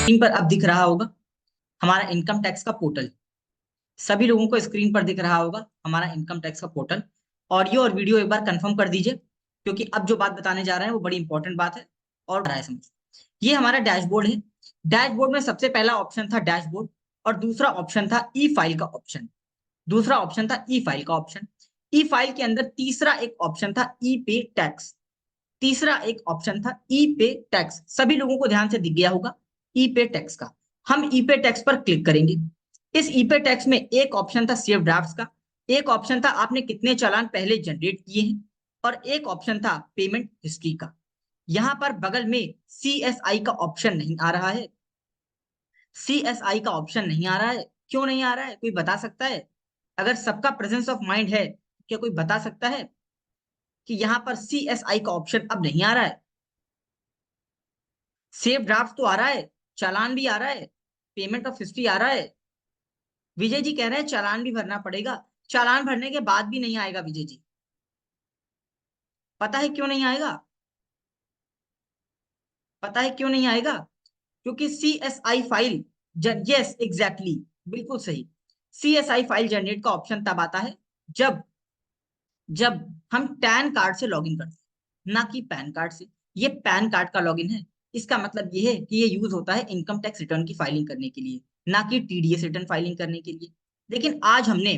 Screen पर अब दिख रहा होगा हमारा इनकम टैक्स का पोर्टल। सभी लोगों को स्क्रीन पर दिख रहा होगा हमारा इनकम टैक्स का पोर्टल। ऑडियो और वीडियो एक बार कंफर्म कर दीजिए, क्योंकि अब जो बात बताने जा रहे हैं वो बड़ी इंपॉर्टेंट बात है और रहा है समझ। ये हमारा डैशबोर्ड है। डैशबोर्ड में सबसे पहला ऑप्शन था डैशबोर्ड, और दूसरा ऑप्शन था ई फाइल का ऑप्शन। दूसरा ऑप्शन था ई फाइल का ऑप्शन। ई फाइल के अंदर तीसरा एक ऑप्शन था ई पे टैक्स। तीसरा एक ऑप्शन था ई पे टैक्स। सभी लोगों को ध्यान से दिख गया होगा ई पे टैक्स का। हम ई पे टैक्स पर क्लिक करेंगे। इस ई पे टैक्स में एक ऑप्शन था सेव ड्राफ्ट्स का, एक ऑप्शन था आपने कितने चालान पहले जनरेट किए हैं, और एक ऑप्शन था पेमेंट हिस्ट्री का। यहां पर बगल में CSI का ऑप्शन नहीं आ रहा है। CSI का ऑप्शन नहीं आ रहा है। क्यों नहीं आ रहा है, कोई बता सकता है? अगर सबका प्रेजेंस ऑफ माइंड है, क्या कोई बता सकता है कि यहां पर CSI का ऑप्शन अब नहीं आ रहा है? सेव ड्राफ्ट तो आ रहा है, चालान भी आ रहा है, पेमेंट ऑफ हिस्ट्री आ रहा है। विजय जी कह रहे हैं चालान भी भरना पड़ेगा। चालान भरने के बाद भी नहीं आएगा विजय जी। पता है क्यों नहीं आएगा? पता है क्यों नहीं आएगा? क्योंकि CSI फाइल, यस एग्जैक्टली, बिल्कुल सही। CSI फाइल जनरेट का ऑप्शन तब आता है जब जब हम टैन कार्ड से लॉगिन करते हैं, ना कि पैन कार्ड से। ये पैन कार्ड का लॉगिन है। इसका मतलब ये है कि ये यूज होता है इनकम टैक्स रिटर्न की फाइलिंग करने के लिए, ना कि TDS रिटर्न फाइलिंग करने के लिए। लेकिन आज हमने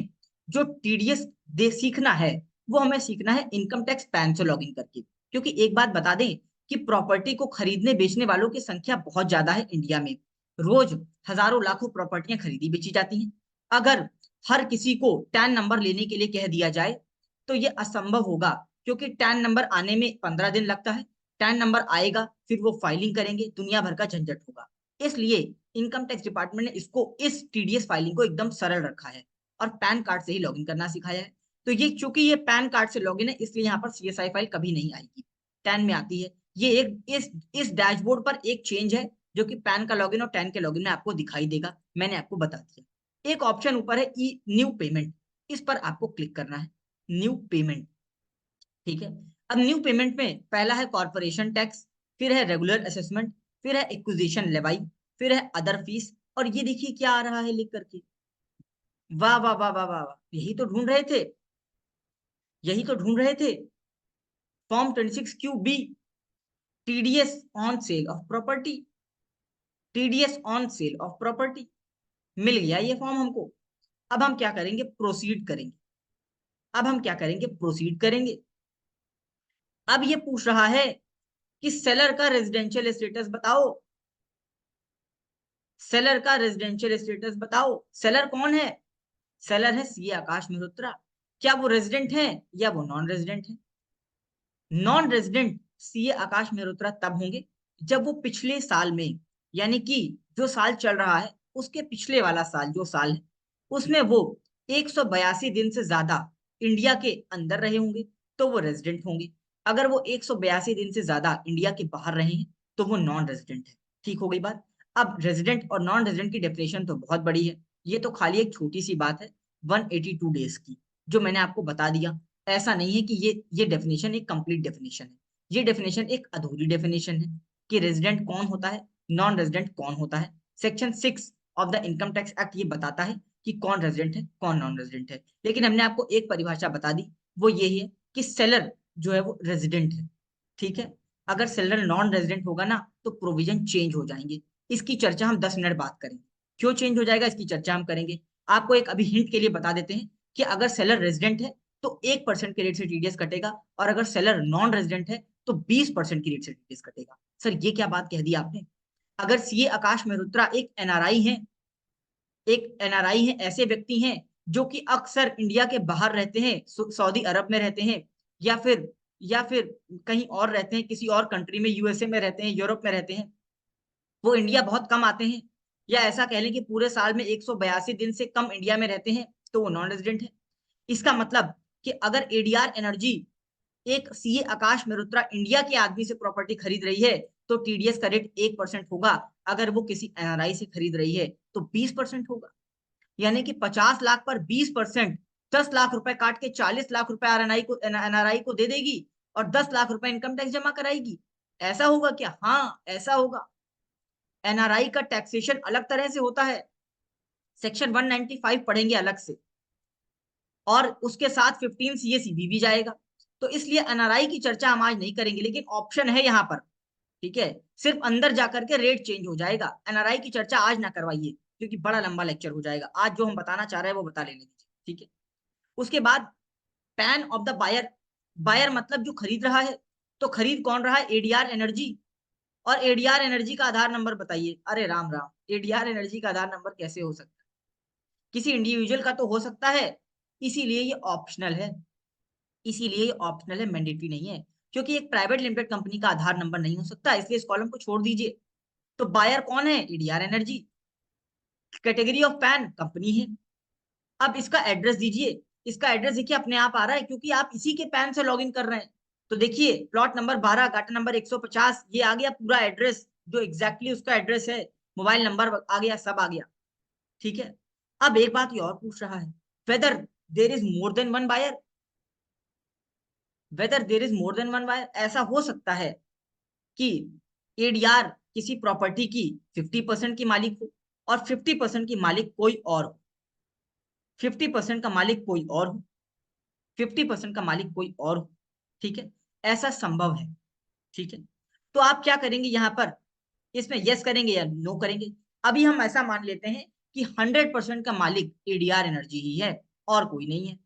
जो TDS दे सीखना है, वो हमें सीखना है इनकम टैक्स पैन से लॉगिन करके। क्योंकि एक बात बता दें कि प्रॉपर्टी को खरीदने बेचने वालों की संख्या बहुत ज्यादा है इंडिया में। रोज हजारों लाखों प्रॉपर्टियां खरीदी बेची जाती हैं। अगर हर किसी को टैन नंबर लेने के लिए कह दिया जाए तो ये असंभव होगा, क्योंकि टैन नंबर आने में 15 दिन लगता है। टैन नंबर आएगा, फिर वो फाइलिंग करेंगे, दुनिया भर का झंझट होगा। इसलिए इनकम टैक्स डिपार्टमेंट ने इसको, इस TDS फाइलिंग को एकदम सरल रखा है और पैन कार्ड से ही लॉगिन करना सिखाया है। तो ये चूंकि ये पैन कार्ड से लॉगिन है, इसलिए यहाँ पर CSI फाइल कभी नहीं आएगी, टैन में आती है। ये एक इस डैशबोर्ड पर एक चेंज है, जो कि पैन का लॉगिन और टैन के लॉगिन में आपको दिखाई देगा। मैंने आपको बता दिया। एक ऑप्शन ऊपर है ई न्यू पेमेंट, इस पर आपको क्लिक करना है। न्यू पेमेंट, ठीक है। अब न्यू पेमेंट में पहला है कॉर्पोरेशन टैक्स, फिर है रेगुलर असेसमेंट, फिर है एक्विजिशन लेवाई, फिर है अदर फीस, और ये देखिए क्या आ रहा है लिख करके। वाह वाह वाह वाह वाह वाह, यही तो ढूंढ रहे थे, यही तो ढूंढ रहे थे। Form 26QB, TDS on sale of property. TDS on sale of property मिल गया ये फॉर्म हमको। अब हम क्या करेंगे, प्रोसीड करेंगे। अब हम क्या करेंगे, प्रोसीड करेंगे। अब ये पूछ रहा है कि सेलर का रेजिडेंशियल स्टेटस बताओ। सेलर का रेजिडेंशियल स्टेटस बताओ। सेलर कौन है? सेलर है CA आकाश मेहरोत्रा। क्या वो रेजिडेंट है या वो नॉन रेजिडेंट है? नॉन रेजिडेंट CA आकाश मेहरोत्रा तब होंगे जब वो पिछले साल में, यानी कि जो साल चल रहा है उसके पिछले वाला साल जो साल है, उसमें वो 182 दिन से ज्यादा इंडिया के अंदर रहे होंगे, तो वो रेजिडेंट होंगे। अगर वो 182 दिन से ज्यादा इंडिया के बाहर रहे हैं तो वो नॉन रेजिडेंट है। ठीक हो गई बात। अब रेजिडेंट और नॉन रेजिडेंट की डेफिनेशन तो बहुत बड़ी है, ये तो खाली एक छोटी सी बात है 182 डेज की, जो मैंने आपको बता दिया। ऐसा नहीं है कि ये डेफिनेशन एक कंप्लीट डेफिनेशन है। ये डेफिनेशन एक अधूरी डेफिनेशन है कि रेजिडेंट कौन होता है, नॉन रेजिडेंट कौन होता है। Section 6 of the income tax act ये बताता है कि कौन रेजिडेंट है कौन नॉन रेजिडेंट है। लेकिन हमने आपको एक परिभाषा बता दी, वो ये है कि सेलर जो है वो रेजिडेंट है। ठीक है। अगर सेलर नॉन रेजिडेंट होगा ना तो प्रोविजन चेंज हो जाएंगे। इसकी चर्चा हम 10 मिनट बात करेंगे। क्यों चेंज हो जाएगा इसकी चर्चा हम करेंगे। आपको एक अभी हिंट के लिए बता देते हैं कि अगर सेलर रेजिडेंट है तो 1% के रेट से TDS कटेगा, और अगर सेलर नॉन रेजिडेंट है तो 20% की रेट से TDS कटेगा। सर ये क्या बात कह दी आपने? अगर CA आकाश मेहरोत्रा एक NRI है, एक NRI है, ऐसे व्यक्ति हैं जो कि अक्सर इंडिया के बाहर रहते हैं, सऊदी अरब में रहते हैं, या फिर कहीं और रहते हैं, किसी और कंट्री में, USA में रहते हैं, यूरोप में रहते हैं, वो इंडिया बहुत कम आते हैं, या ऐसा कह लें कि पूरे साल में 182 दिन से कम इंडिया में रहते हैं, तो वो नॉन रेजिडेंट है। इसका मतलब कि अगर ADR एनर्जी एक CA आकाश मेहरोत्रा इंडिया के आदमी से प्रॉपर्टी खरीद रही है तो TDS का रेट 1% होगा। अगर वो किसी NRI से खरीद रही है तो 20% होगा। यानी कि 50 लाख पर 20%, 10 लाख रुपए काट के 40 लाख रुपए NRI को दे देगी, और 10 लाख रुपए इनकम टैक्स जमा कराएगी। ऐसा होगा क्या? हाँ ऐसा होगा। एनआरआई का टैक्सेशन अलग तरह से होता है, सेक्शन 195 पढ़ेंगे अलग से, और उसके साथ 15 सीएसीबी भी जाएगा। तो इसलिए एनआरआई की चर्चा हम आज नहीं करेंगे, लेकिन ऑप्शन है यहाँ पर, ठीक है, सिर्फ अंदर जाकर के रेट चेंज हो जाएगा। एनआरआई की चर्चा आज ना करवाइए, क्योंकि बड़ा लंबा लेक्चर हो जाएगा। आज जो हम बताना चाह रहे हैं वो बता लेने दीजिए, ठीक है। उसके बाद PAN of the buyer, buyer मतलब जो खरीद रहा है, तो खरीद कौन रहा है, एडीआर एनर्जी। और एडीआर एनर्जी का आधार नंबर बताइए। अरे राम राम, एडीआर एनर्जी का आधार नंबर कैसे हो सकता है, किसी इंडिविजुअल का तो हो सकता है, इसीलिए ये ऑप्शनल है, इसीलिए ये ऑप्शनल है, मैंडेटरी नहीं है। क्योंकि एक प्राइवेट लिमिटेड कंपनी का आधार नंबर नहीं हो सकता, इसलिए इस कॉलम को छोड़ दीजिए। तो बायर कौन है, ADR energy. Category of pan company है। अब इसका एड्रेस दीजिए, इसका एड्रेस देखिए अपने आप आ रहा है, क्योंकि आप इसी के पैन से लॉगिन कर रहे हैं। तो देखिए प्लॉट नंबर 12 गाटा नंबर 150, ये आ गया पूरा एड्रेस, जो एग्जैक्टली उसका एड्रेस है, मोबाइल नंबर आ गया, सब आ गया, ठीक है। अब एक बात ये और पूछ रहा है, whether there is more than one buyer, whether there is more than one buyer. ऐसा हो सकता है कि एडीआर किसी प्रॉपर्टी की 50% की मालिक हो, और 50% की मालिक कोई और हो, 50% का मालिक कोई और हो, 50% का मालिक कोई और हो, ठीक है, ऐसा संभव है, ठीक है। तो आप क्या करेंगे यहाँ पर, इसमें यस करेंगे या नो करेंगे। अभी हम ऐसा मान लेते हैं कि 100% का मालिक एडीआर एनर्जी ही है और कोई नहीं है।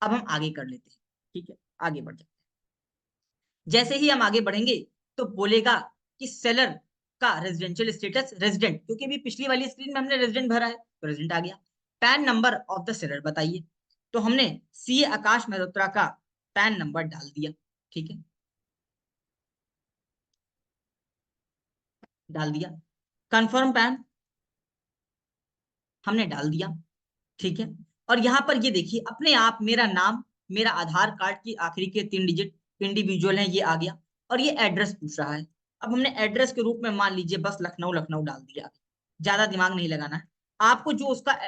अब हम आगे कर लेते हैं, ठीक है, आगे बढ़ जाते हैं। जैसे ही हम आगे बढ़ेंगे तो बोलेगा कि सेलर का रेजिडेंशियल स्टेटस रेजिडेंट, क्योंकि अभी पिछली वाली स्क्रीन में हमने रेजिडेंट भरा है, तो रेजिडेंट आ गया। Pan number of the seller बताइए, तो हमने सी आकाश मेहरोत्रा का पैन नंबर डाल दिया, ठीक है, डाल दिया। कंफर्म पैन हमने डाल दिया, ठीक है। और यहाँ पर ये देखिए अपने आप मेरा नाम, मेरा आधार कार्ड की आखिरी के 3 डिजिट इंडिविजुअल है, ये आ गया। और ये एड्रेस पूछ रहा है, अब हमने एड्रेस के रूप में मान लीजिए बस लखनऊ लखनऊ डाल दिया, ज्यादा दिमाग नहीं लगाना है आपको। जो उसका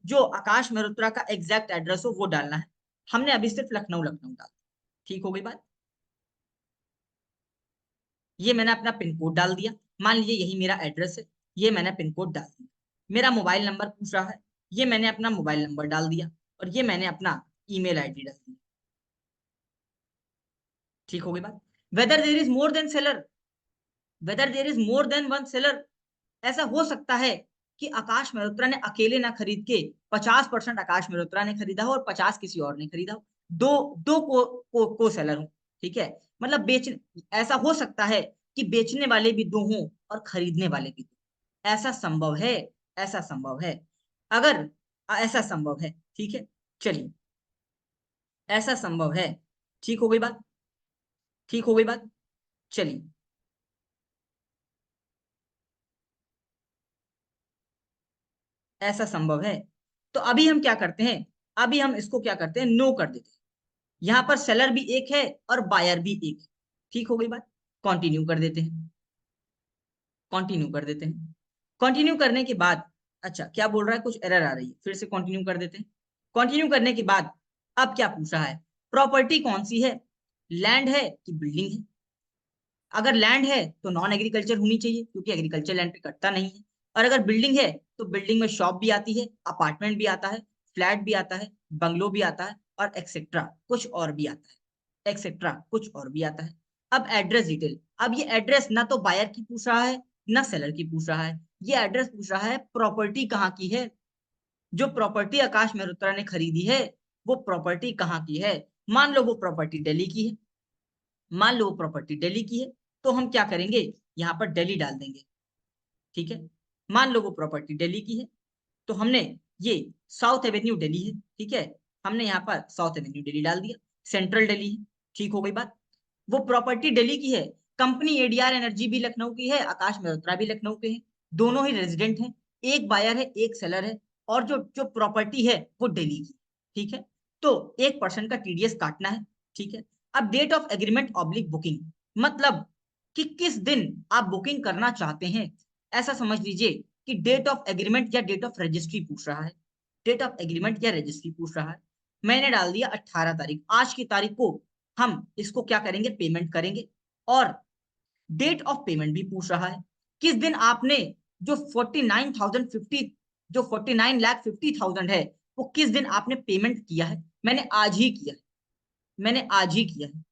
जो आकाश मेहरोत्रा का एग्जैक्ट एड्रेस हो वो डालना है। हमने अभी सिर्फ लखनऊ लखनऊ डाल, ठीक हो गई बात। ये मैंने अपना पिन कोड डाल दिया, मान लीजिए यही मेरा एड्रेस है, ये मैंने पिन कोड डाल दिया। मेरा मोबाइल नंबर पूछ रहा है, ये मैंने अपना मोबाइल नंबर डाल दिया, और ये मैंने अपना ईमेल आईडी डाल दिया, ठीक हो गई बात। Weather there is more then seller, weather there is more than one seller, ऐसा हो सकता है कि आकाश मेहरोत्रा ने अकेले ना खरीद के 50% आकाश मेहरोत्रा ने खरीदा हो और 50 किसी और ने खरीदा हो, दो दो को सेलर हो, ठीक है। मतलब ऐसा हो सकता है कि बेचने वाले भी दो हों और खरीदने वाले भी दो, ऐसा संभव है, ऐसा संभव है। अगर ऐसा संभव है, ठीक है, चलिए, ऐसा संभव है, ठीक हो गई बात, ठीक हो गई बात, चलिए। ऐसा संभव है, तो अभी हम क्या करते हैं, अभी हम इसको क्या करते हैं, नो कर देते हैं। यहाँ पर सेलर भी एक है और बायर भी एक है, ठीक हो गई बात। कंटिन्यू कर देते हैं, कंटिन्यू कर देते हैं। कंटिन्यू करने के बाद, अच्छा क्या बोल रहा है, कुछ एरर आ रही है, फिर से कंटिन्यू कर देते हैं। कंटिन्यू करने के बाद अब क्या पूछ रहा है, प्रॉपर्टी कौन सी है, लैंड है कि बिल्डिंग है। अगर लैंड है तो नॉन एग्रीकल्चर होनी चाहिए, क्योंकि एग्रीकल्चर लैंड पे कटता नहीं है। और अगर बिल्डिंग है तो बिल्डिंग में शॉप भी आती है, अपार्टमेंट भी आता है, फ्लैट भी आता है, बंगलो भी आता है, और एक्सेट्रा कुछ और भी आता है, एक्सेट्रा कुछ और भी आता है। अब एड्रेस डिटेल, अब ये एड्रेस ना तो बायर की पूछ रहा है ना सेलर की पूछ रहा है, ये एड्रेस पूछ रहा है प्रॉपर्टी कहाँ की है। जो प्रॉपर्टी आकाश मेहरोत्रा ने खरीदी है वो प्रॉपर्टी कहाँ की है। मान लो वो प्रॉपर्टी दिल्ली की है, मान लो वो प्रॉपर्टी दिल्ली की है, तो हम क्या करेंगे, यहाँ पर दिल्ली डाल देंगे, ठीक है। मान लो वो प्रॉपर्टी दिल्ली की है, तो हमने ये साउथ एवेन्यू दिल्ली है, ठीक है, हमने यहाँ पर साउथ एवेन्यू दिल्ली डाल दिया, सेंट्रल दिल्ली है, ठीक हो गई बात। वो प्रॉपर्टी दिल्ली की है, कंपनी एडीआर एनर्जी भी लखनऊ की है, आकाश मेहरोत्रा भी लखनऊ के हैं, दोनों ही रेजिडेंट हैं, एक बायर है एक सेलर है, और जो जो प्रॉपर्टी है वो दिल्ली की, ठीक है। तो 1% का टीडीएस काटना है, ठीक है। अब date of agreement oblique booking, मतलब कि किस दिन आप बुकिंग करना चाहते हैं, ऐसा समझ लीजिए कि डेट ऑफ एग्रीमेंट या डेट ऑफ रजिस्ट्री पूछ रहा है, डेट ऑफ एग्रीमेंट या रजिस्ट्री पूछ रहा है। मैंने डाल दिया 18 तारीख, आज की तारीख को हम इसको क्या करेंगे, पेमेंट करेंगे। और डेट ऑफ पेमेंट भी पूछ रहा है, किस दिन आपने जो 49,050 जो 49,50,000 है वो किस दिन आपने पेमेंट किया है? मैंने आज ही किया है, मैंने आज ही किया है,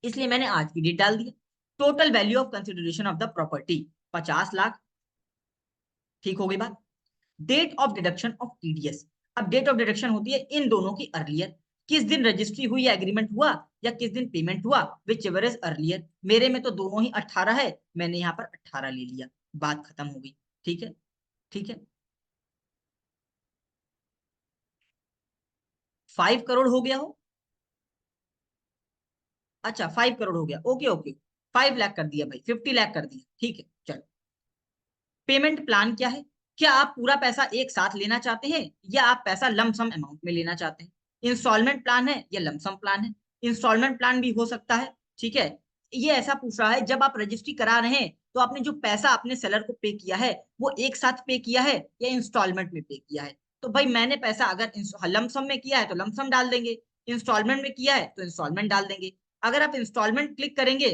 इसलिए मैंने आज की डेट डाल दिया। Total value of consideration of the property 50 lakh. ठीक हो गई बात। Date of deduction of TDS, अब डेट ऑफ डिडक्शन होती है इन दोनों की अर्लियर, किस दिन रजिस्ट्री हुई या एग्रीमेंट हुआ या किस दिन पेमेंट हुआ, विच एवर इज अर्लियर। मेरे में तो दोनों ही 18 है, मैंने यहाँ पर 18 ले लिया, बात खत्म हो गई। ठीक है, ठीक है। 5 करोड़ हो गया हो, अच्छा 5 करोड़ हो गया, ओके ओके। 5 लाख कर दिया भाई, 50 लाख कर दिया, ठीक है चलो। पेमेंट प्लान क्या है? क्या आप पूरा पैसा एक साथ लेना चाहते हैं या आप पैसा लमसम अमाउंट में लेना चाहते हैं? इंस्टॉलमेंट प्लान है या लमसम प्लान है? इंस्टॉलमेंट प्लान भी हो सकता है, ठीक है। ये ऐसा पूछ रहा है जब आप रजिस्ट्री करा रहे हैं तो आपने जो पैसा अपने सेलर को पे किया है वो एक साथ पे किया है या इंस्टॉलमेंट में पे किया है। तो भाई मैंने पैसा अगर लमसम में किया है तो लमसम डाल देंगे, इंस्टॉलमेंट में किया है तो इंस्टॉलमेंट डाल देंगे। अगर आप इंस्टॉलमेंट क्लिक करेंगे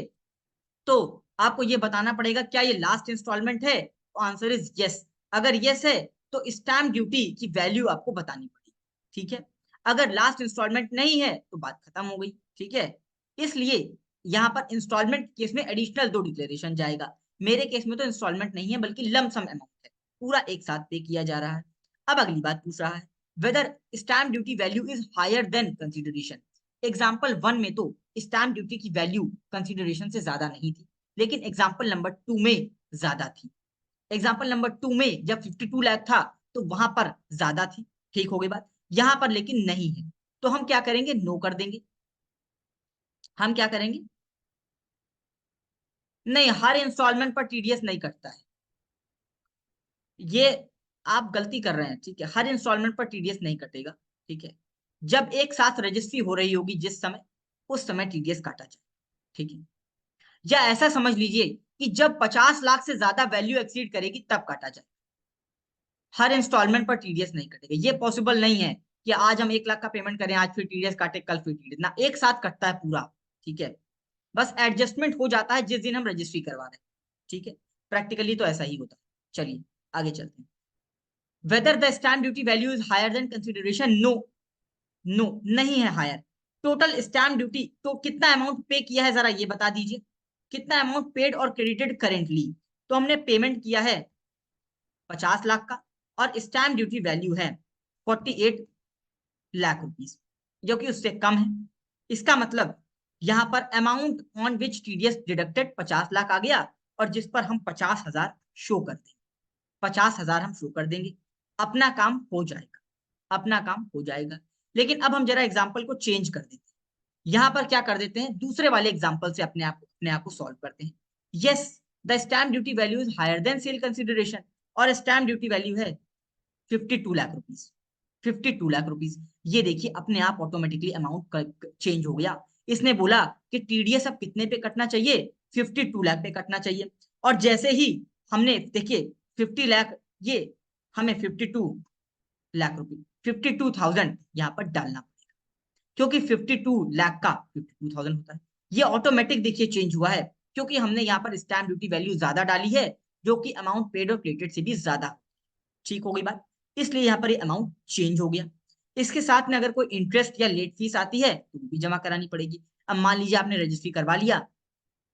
तो आपको ये बताना पड़ेगा क्या ये लास्ट इंस्टॉलमेंट है, तो आंसर इज यस। अगर यस है तो स्टैम्प ड्यूटी की वैल्यू आपको बतानी पड़ेगी, ठीक है। अगर लास्ट इंस्टॉलमेंट नहीं है तो बात खत्म हो गई, ठीक है। इसलिए यहाँ पर इंस्टॉलमेंट केस में एडिशनल 2 डिक्लेरेशन जाएगा। मेरे केस में तो इंस्टॉलमेंट नहीं है बल्कि लमसम अमाउंट है, पूरा एक साथ पे किया जा रहा है। अब अगली बात पूछ रहा है whether stamp duty value is higher than consideration. Example 1 में तो स्टैम्प ड्यूटी की वैल्यू कंसिडरेशन से ज्यादा नहीं थी, लेकिन एग्जाम्पल नंबर 2 में ज्यादा थी। एग्जाम्पल नंबर 2 में जब 52 लाख था तो वहां पर ज्यादा थी, ठीक हो गई बात। यहां पर लेकिन नहीं है, तो हम क्या करेंगे, नो कर देंगे। हम क्या करेंगे, नहीं, हर इंस्टॉलमेंट पर टीडीएस नहीं कटता है, ये आप गलती कर रहे हैं, ठीक है। हर इंस्टॉलमेंट पर टीडीएस नहीं कटेगा, ठीक है। जब एक साथ रजिस्ट्री हो रही होगी जिस समय, उस समय टीडीएस काटा जाए, ठीक है। या ऐसा समझ लीजिए कि जब 50 लाख से ज्यादा वैल्यू एक्सीड करेगी तब काटा जाए। हर इंस्टॉलमेंट पर टीडीएस नहीं कटेगा, ये पॉसिबल नहीं है कि आज हम 1 लाख का पेमेंट करें, आज फिर टीडीएस काटे, कल फिर टीडीएस ना, एक साथ कटता है पूरा, ठीक है। बस एडजस्टमेंट हो जाता है जिस दिन हम रजिस्ट्री करवा रहे हैं, ठीक है। प्रैक्टिकली तो ऐसा ही होता है। चलिए आगे चलते हैं। Whether the stamp duty value is higher than consideration, no, no नहीं है हायर। टोटल स्टैम्प ड्यूटी तो कितना अमाउंट पे किया है जरा ये बता दीजिए, कितना अमाउंट पेड और क्रेडिटेड करेंटली। तो हमने पेमेंट किया है 50 लाख का और स्टैम्प ड्यूटी वैल्यू है 48 लाख रुपीज, जो कि उससे कम है। इसका मतलब यहाँ पर amount on which TDS deducted 50 lakh आ गया और जिस पर हम 50,000 शो कर देंगे, 50,000 हम शो कर देंगे, अपना काम हो जाएगा, अपना काम हो जाएगा। लेकिन अब हम जरा एग्जाम्पल को चेंज कर देते हैं, यहां पर क्या कर देते हैं, दूसरे वाले एग्जाम्पल से अपने आप को सॉल्व करते हैं। Yes, the stamp duty value is higher than sale consideration, और स्टैम्प ड्यूटी वैल्यू है 52 लाख रुपीज, 52 लाख रुपीज। ये देखिए अपने आप ऑटोमेटिकली अमाउंट चेंज हो गया। इसने बोला कि टीडीएस अब कितने पे कटना चाहिए, 52 लाख पे कटना चाहिए। और जैसे ही हमने देखिए 50 लाख, ये हमें 52 लाख रुपए, 52,000 यहाँ पर डालना पड़ेगा, क्योंकि 52 लाख का 52,000 होता है। ये ऑटोमेटिक देखिए चेंज हुआ है, क्योंकि हमने यहाँ पर स्टैम्प ड्यूटी वैल्यू ज्यादा डाली है, जो कि अमाउंट पेड और क्रेडिटेड से भी ज्यादा, ठीक हो गई बात। इसलिए यहाँ पर ये अमाउंट चेंज हो गया। इसके साथ में अगर कोई इंटरेस्ट या लेट फीस आती है तो भी जमा करानी पड़ेगी। अब मान लीजिए आपने रजिस्ट्री करवा लिया,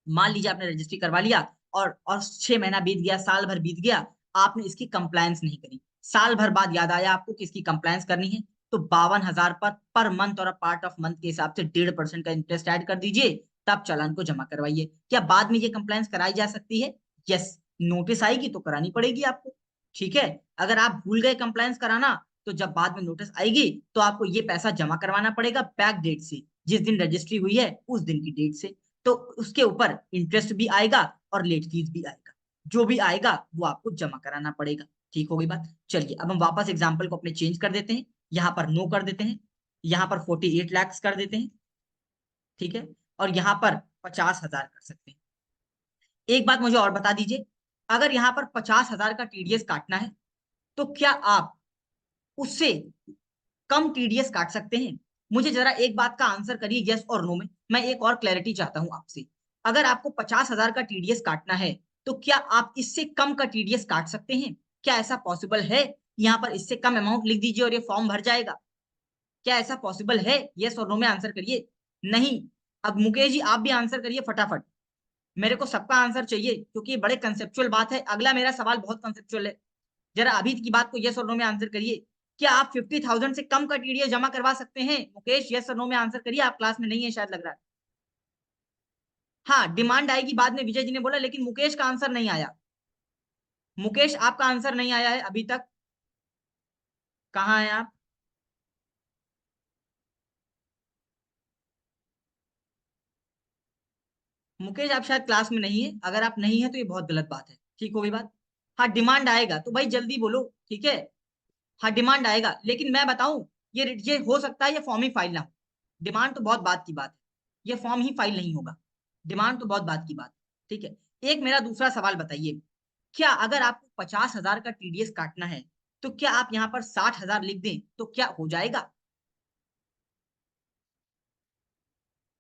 मान लीजिए आपने रजिस्ट्री करवा लिया और 6 महीना बीत गया, साल भर बीत गया, आपने इसकी कंप्लायंस नहीं करी, साल भर बाद याद आया आपको कि इसकी कंप्लायंस करनी है, तो 52,000 पर मंथ और पार्ट ऑफ मंथ के हिसाब से 1.5% का इंटरेस्ट ऐड कर दीजिए, तब चालान को जमा करवाइए। क्या बाद में ये कंप्लायंस कराई जा सकती है? यस, नोटिस आएगी तो करानी पड़ेगी आपको, ठीक है। अगर आप भूल गए कंप्लायंस कराना, तो जब बाद में नोटिस आएगी तो आपको ये पैसा जमा करवाना पड़ेगा बैक डेट से, जिस दिन रजिस्ट्री हुई है उस दिन की डेट से। तो उसके ऊपर इंटरेस्ट भी आएगा और लेट फीस भी आएगा, जो भी आएगा वो आपको जमा कराना पड़ेगा, ठीक हो गई बात। चलिए अब हम वापस एग्जाम्पल को अपने चेंज कर देते हैं, यहाँ पर नो कर देते हैं, यहाँ पर 48 लाख कर देते हैं, ठीक है। और यहाँ पर 50,000 कर सकते हैं। एक बात मुझे और बता दीजिए, अगर यहाँ पर 50,000 का टीडीएस काटना है तो क्या आप उससे कम टीडीएस काट सकते हैं? मुझे जरा एक बात का आंसर करिए यस और नो में, मैं एक और क्लैरिटी चाहता हूं आपसे। अगर आपको 50,000 का टीडीएस काटना है तो क्या आप इससे कम का टीडीएस काट सकते हैं? क्या ऐसा पॉसिबल है? यहाँ पर इससे कम अमाउंट लिख दीजिए और ये फॉर्म भर जाएगा। क्या ऐसा पॉसिबल है? यस और नो में आंसर करिए। नहीं। अब मुकेश जी आप भी आंसर करिए फटाफट। मेरे को सबका आंसर चाहिए क्योंकि ये बड़े कंसेप्चुअल बात है। अगला मेरा सवाल बहुत कंसेप्चुअल है। जरा अभी की बात को यस और नो में आंसर करिए। क्या आप 50,000 से कम का टीडीएस जमा करवा सकते हैं? मुकेश यस और नो में आंसर करिए। आप क्लास में नहीं है शायद लग रहा है। हाँ डिमांड आएगी बाद में, विजय जी ने बोला, लेकिन मुकेश का आंसर नहीं आया। मुकेश आपका आंसर नहीं आया है अभी तक। कहाँ हैं आप? मुकेश आप शायद क्लास में नहीं है। अगर आप नहीं है तो ये बहुत गलत बात है। ठीक हो गई बात? हाँ डिमांड आएगा तो भाई जल्दी बोलो। ठीक है। हाँ डिमांड आएगा, लेकिन मैं बताऊं, ये हो सकता है ये फॉर्म ही फाइल ना हो। डिमांड तो बहुत बात की बात है, ये फॉर्म ही फाइल नहीं होगा। डिमांड तो बहुत बात की बात है। ठीक है। एक मेरा दूसरा सवाल बताइए, क्या अगर आपको 50,000 का टीडीएस काटना है तो क्या आप यहाँ पर 60,000 लिख दें तो क्या हो जाएगा?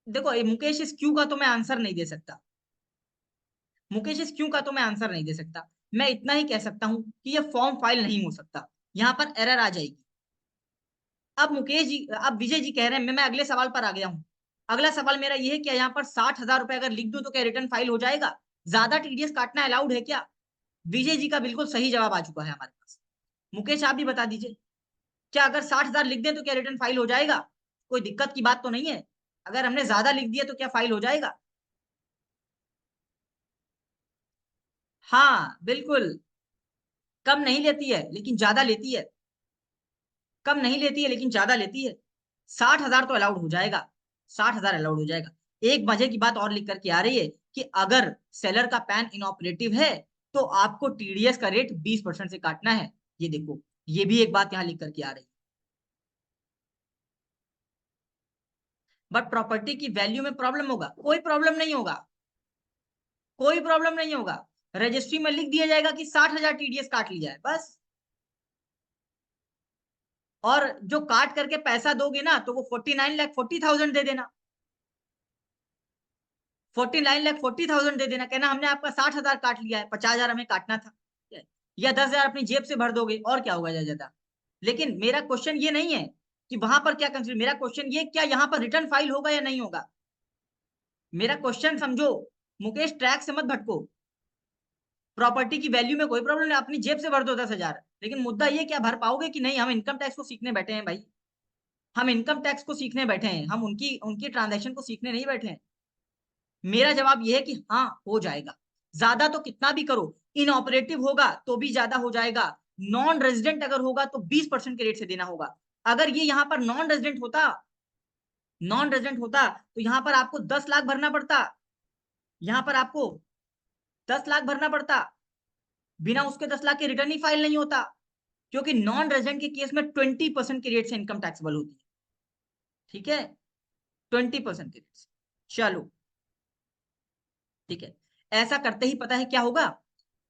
देखो ये मुकेश इस क्यू का तो मैं आंसर नहीं दे सकता। मुकेश इस क्यों का तो मैं आंसर नहीं दे सकता। मैं इतना ही कह सकता हूं कि ये फॉर्म फाइल नहीं हो सकता। यहां पर एरर आ जाएगी। अब मुकेश जी, अब विजय जी कह रहे हैं, मैं अगले सवाल पर आ गया हूं। अगला सवाल मेरा ये है कि यहाँ पर 60,000 रुपए अगर लिख दूं तो क्या रिटर्न फाइल हो जाएगा? ज्यादा टीडीएस काटना अलाउड है क्या? विजय जी का बिल्कुल सही जवाब आ चुका है हमारे पास। मुकेश आप भी बता दीजिए, क्या अगर 60,000 लिख दें तो क्या रिटर्न फाइल हो जाएगा? कोई दिक्कत की बात तो नहीं है? अगर हमने ज्यादा लिख दिया तो क्या फाइल हो जाएगा? हाँ बिल्कुल। कम नहीं लेती है लेकिन ज्यादा लेती है। कम नहीं लेती है लेकिन ज्यादा लेती है। 60,000 तो अलाउड हो जाएगा। 60,000 अलाउड हो जाएगा। एक मजे की बात और लिख करके आ रही है कि अगर सेलर का पैन इनऑपरेटिव है तो आपको टीडीएस का रेट 20% से काटना है। ये देखो, ये भी एक बात यहाँ लिख करके आ रही है। बट प्रॉपर्टी की वैल्यू में प्रॉब्लम होगा? कोई प्रॉब्लम नहीं होगा। कोई प्रॉब्लम नहीं होगा। रजिस्ट्री में लिख दिया जाएगा कि 60,000 टीडीएस काट लिया है बस। और जो काट करके पैसा दोगे ना तो वो 49,40,000 दे देना। 49,40,000 दे देना, कहना हमने आपका 60,000 काट लिया है, 50,000 हमें काटना था। या 10,000 अपनी जेब से भर दोगे और क्या होगा ज्यादा। लेकिन मेरा क्वेश्चन ये नहीं है कि वहां पर क्या कंसिडर, मेरा क्वेश्चन ये क्या यहाँ पर रिटर्न फाइल होगा या नहीं होगा। मेरा क्वेश्चन समझो। मुकेश ट्रैक से मत भटको। प्रॉपर्टी की वैल्यू में कोई प्रॉब्लम नहीं, अपनी जेब से भर दो 10,000, लेकिन मुद्दा ये क्या भर पाओगे कि नहीं? हम इनकम टैक्स को सीखने बैठे हैं भाई। हम इनकम टैक्स को सीखने बैठे हैं, हम उनकी उनकी ट्रांजेक्शन को सीखने नहीं बैठे हैं। मेरा जवाब यह है कि हाँ हो जाएगा। ज्यादा तो कितना भी करो, इनऑपरेटिव होगा तो भी ज्यादा हो जाएगा। नॉन रेजिडेंट अगर होगा तो 20% के रेट से देना होगा। अगर ये यहाँ पर नॉन रेजिडेंट होता तो यहाँ पर आपको 10 लाख भरना पड़ता। यहाँ पर आपको 10 लाख भरना पड़ता। बिना उसके 10 लाख के रिटर्न ही फाइल नहीं होता। क्योंकि नॉन रेजिडेंट के केस में 20% के रेट से इनकम टैक्सेबल होती है। ठीक है। 20% के रेट से। चलो ठीक है। ऐसा करते ही पता है क्या होगा?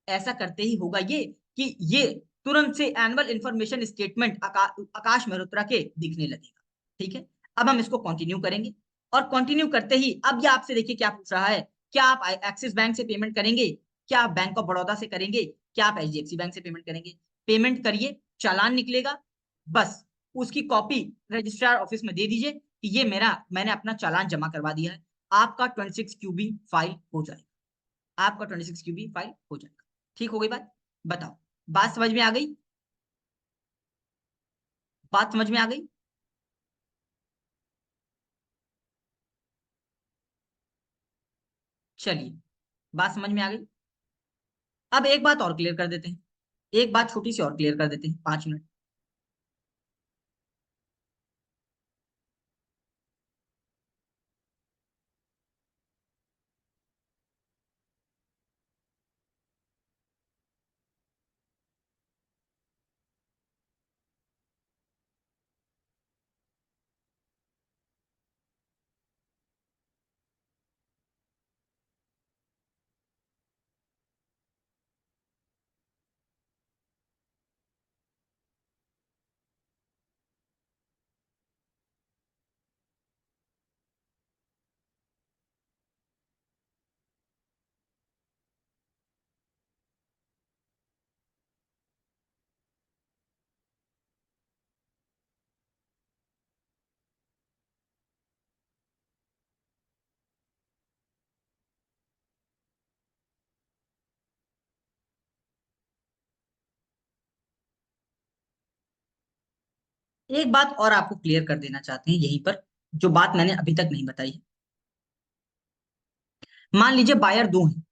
ऐसा करते ही होगा ये कि ये तुरंत से एनुअल इंफॉर्मेशन स्टेटमेंट आकाश मेहरोत्रा के दिखने लगेगा। ठीक है। अब हम इसको कंटिन्यू करेंगे। और कंटिन्यू करते ही अब ये आपसे देखिए क्या पूछ रहा है। क्या आप एक्सिस बैंक से पेमेंट करेंगे? क्या आप बैंक ऑफ बड़ौदा से करेंगे? क्या आप एचडीएफसी बैंक से पेमेंट करेंगे? पेमेंट करिए, चालान निकलेगा। बस उसकी कॉपी रजिस्ट्रार ऑफिस में दे दीजिए कि ये मैंने अपना चालान जमा करवा दिया है। आपका 26 क्यूबी फाइल हो जाएगा। आपका 26 क्यूबी फाइल हो जाएगा। ठीक हो गई बात? बताओ। बात समझ में आ गई? बात समझ में आ गई? चलिए, बात समझ में आ गई। अब एक बात और क्लियर कर देते हैं। एक बात छोटी सी और क्लियर कर देते हैं, 5 मिनट। एक बात और आपको क्लियर कर देना चाहते हैं यहीं पर, जो बात मैंने अभी तक नहीं बताई है। मान लीजिए बायर दो हैं,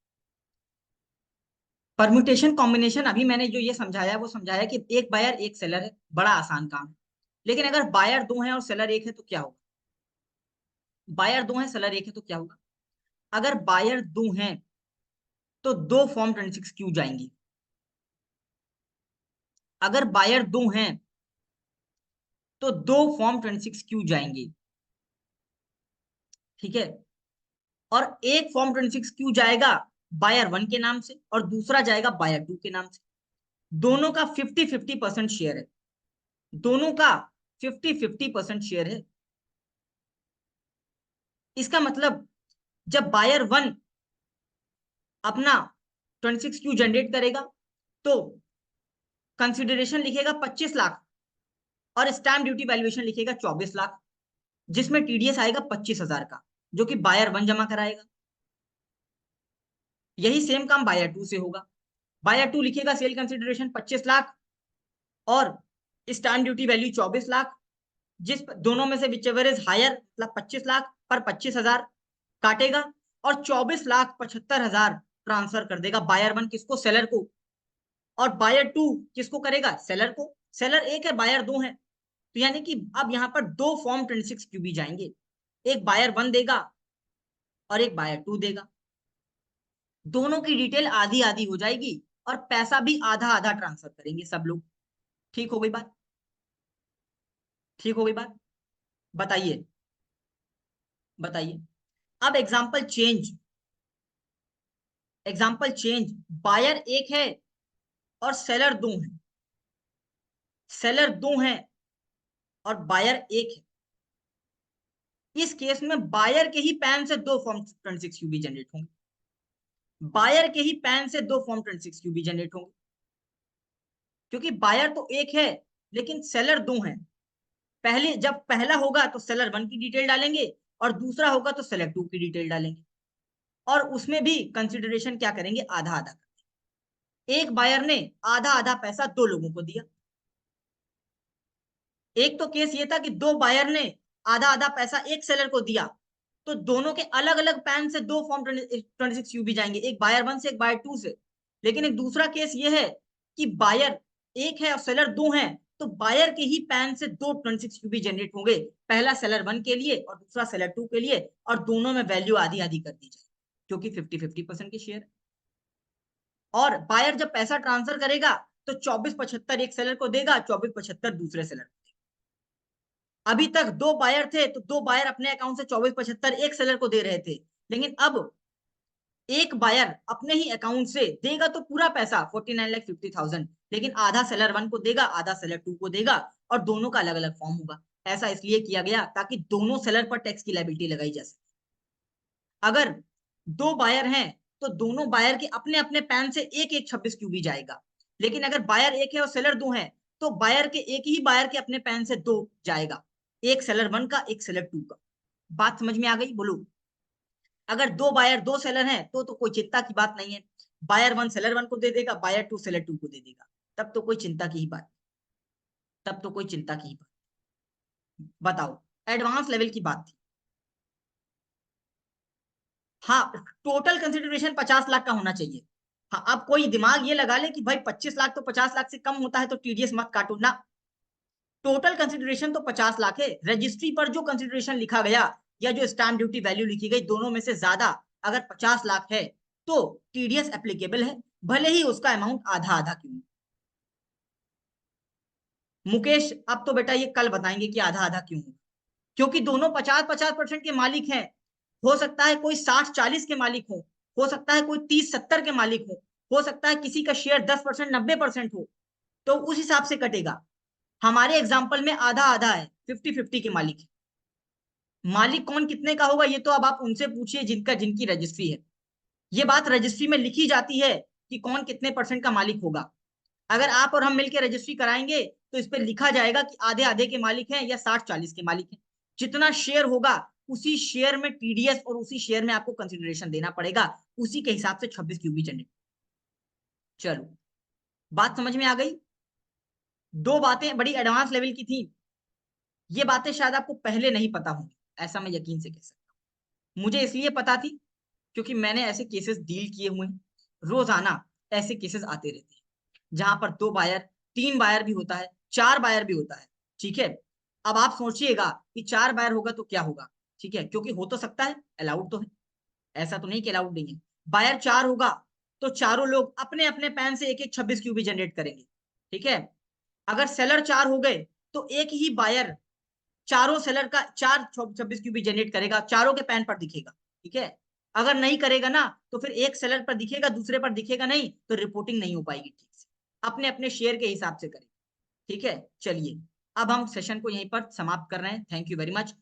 परम्यूटेशन कॉम्बिनेशन अभी मैंने जो ये समझाया वो समझाया कि एक बायर एक सेलर है, बड़ा आसान काम है। लेकिन अगर बायर दो हैं और सेलर एक है तो क्या होगा? बायर दो हैं सेलर एक है तो क्या होगा? अगर बायर दो हैं तो दो फॉर्म 26 क्यू जाएंगी। अगर बायर दो हैं तो दो फॉर्म 26 क्यू जाएंगे, ठीक है। और एक फॉर्म 26 क्यू जाएगा बायर वन के नाम से और दूसरा जाएगा बायर टू के नाम से। दोनों का 50-50% शेयर है। दोनों का 50-50% शेयर है। इसका मतलब जब बायर वन अपना 26 क्यू जनरेट करेगा तो कंसिडरेशन लिखेगा 25 लाख और स्टैम्प ड्यूटी वैल्यूएशन लिखेगा 24 लाख, जिसमें टीडीएस आएगा 25,000 का, जो कि बायर वन जमा कराएगा। यही सेम काम बायर टू से होगा। बायर टू लिखेगा सेल कंसिडरेशन 25 लाख और स्टैम्प ड्यूटी वैल्यू 24 लाख, जिस दोनों में से विचएवर इज हायर मतलब 25 लाख पर 25,000 काटेगा और 24,75,000 ट्रांसफर कर देगा बायर वन किसको? सेलर को। और बायर टू किसको करेगा? सेलर को। सेलर एक है बायर दो है, तो यानी कि अब यहाँ पर दो फॉर्म 26 क्यूबी जाएंगे, एक बायर वन देगा और एक बायर टू देगा। दोनों की डिटेल आधी आधी हो जाएगी और पैसा भी आधा आधा ट्रांसफर करेंगे सब लोग। ठीक हो गई बात? ठीक हो गई बात? बताइए, बताइए। अब example change, example change. Buyer एक है और सेलर दो है। सेलर दो है और बायर एक है। इस केस में बायर के ही पैन से दो फॉर्म 26 क्यूबी जनरेट होंगे। बायर के ही पैन से दो फॉर्म 26 क्यूबी जनरेट होंगे, क्योंकि बायर तो एक है लेकिन सेलर दो हैं। पहले जब पहला होगा तो सेलर वन की डिटेल डालेंगे और दूसरा होगा तो सेलर टू की डिटेल डालेंगे और उसमें भी कंसिडरेशन क्या करेंगे? आधा आधा। एक बायर ने आधा आधा पैसा दो लोगों को दिया। एक तो केस ये था कि दो बायर ने आधा आधा पैसा एक सेलर को दिया, तो दोनों के अलग अलग पैन से दो फॉर्म 26 यूबी जाएंगे, एक बायर वन से एक बायर टू से। लेकिन एक दूसरा केस ये है कि बायर एक है और सेलर दो हैं, तो बायर के ही पैन से दो 26 यूबी जनरेट होंगे, पहला सेलर वन के लिए और दूसरा सेलर टू के लिए, और दोनों में वैल्यू आधी आधी कर दी जाए क्योंकि 50-50% की शेयर। और बायर जब पैसा ट्रांसफर करेगा तो 24-75 एक सेलर को देगा, 24-75 दूसरे सेलर को। अभी तक दो बायर थे तो दो बायर अपने अकाउंट से 24-75 एक सेलर को दे रहे थे, लेकिन अब एक बायर अपने ही अकाउंट से देगा तो पूरा पैसा 49,50,000, लेकिन आधा सेलर वन को देगा आधा सेलर टू को देगा और दोनों का अलग अलग फॉर्म होगा। ऐसा इसलिए किया गया ताकि दोनों सेलर पर टैक्स की लायबिलिटी लगाई जा सके। अगर दो बायर हैं तो दोनों बायर के अपने अपने पैन से एक एक 26 क्यूबी जाएगा, लेकिन अगर बायर एक है और सेलर दो है तो बायर के एक ही बायर के अपने पैन से दो जाएगा, एक सेलर वन का एक सेलर टू का। बात समझ में आ गई? बोलो। अगर दो बायर दो सेलर हैं तो कोई चिंता की बात नहीं है, बायर वन सेलर वन को दे देगा, बायर टू सेलर टू को दे देगा, तब तो कोई चिंता की ही बात, तब तो कोई चिंता की ही बात। बताओ, एडवांस लेवल की बात थी। हाँ, टोटल कंसिडरेशन 50 लाख का होना चाहिए। हाँ, अब कोई दिमाग ये लगा ले कि भाई 25 लाख तो 50 लाख से कम होता है तो टीडीएस मत काटो ना। टोटल कंसिडरेशन तो 50 लाख है। रजिस्ट्री पर जो कंसिडरेशन लिखा गया या जो स्टैम्प ड्यूटी वैल्यू लिखी गई, दोनों में से ज्यादा अगर 50 लाख है तो टीडीएस एप्लीकेबल है, भले ही उसका अमाउंट आधा आधा क्यों। मुकेश, अब तो बेटा ये कल बताएंगे कि आधा आधा क्यों, क्योंकि दोनों 50-50% के मालिक हैं। हो सकता है कोई 60-40 के मालिक हो सकता है कोई 30-70 के मालिक हो सकता है किसी का शेयर 10% 90% हो, तो उस हिसाब से कटेगा। हमारे एग्जाम्पल में आधा आधा है, 50-50 के मालिक है। मालिक कौन कितने का होगा ये तो अब आप उनसे पूछिए जिनका जिनकी रजिस्ट्री है। ये बात रजिस्ट्री में लिखी जाती है कि कौन कितने परसेंट का मालिक होगा। अगर आप और हम मिलकर रजिस्ट्री कराएंगे तो इस पर लिखा जाएगा कि आधे आधे के मालिक हैं या 60-40 के मालिक हैं। जितना शेयर होगा उसी शेयर में टीडीएस और उसी शेयर में आपको कंसिडरेशन देना पड़ेगा, उसी के हिसाब से 26 क्यूबी जनरेट। चलो, बात समझ में आ गई? दो बातें बड़ी एडवांस लेवल की थी, ये बातें शायद आपको पहले नहीं पता होंगी, ऐसा मैं यकीन से कह सकता हूँ। मुझे इसलिए पता थी क्योंकि मैंने ऐसे केसेस डील किए हुए हैं। रोजाना ऐसे केसेस आते रहते हैं जहां पर 2 बायर, 3 बायर भी होता है, 4 बायर भी होता है। ठीक है, अब आप सोचिएगा कि 4 बायर होगा तो क्या होगा। ठीक है, क्योंकि हो तो सकता है, अलाउड तो है, ऐसा तो नहीं कि अलाउड नहीं है। बायर 4 होगा तो चारों लोग अपने अपने पैन से एक एक 26 क्यूबी जनरेट करेंगे। ठीक है, अगर सेलर 4 हो गए तो एक ही बायर चारों सेलर का 4 26 क्यूबी जनरेट करेगा, चारों के पैन पर दिखेगा। ठीक है, अगर नहीं करेगा ना तो फिर एक सेलर पर दिखेगा, दूसरे पर दिखेगा नहीं, तो रिपोर्टिंग नहीं हो पाएगी ठीक से। अपने अपने शेयर के हिसाब से करें। ठीक है, चलिए अब हम सेशन को यहीं पर समाप्त कर रहे हैं। Thank you very much.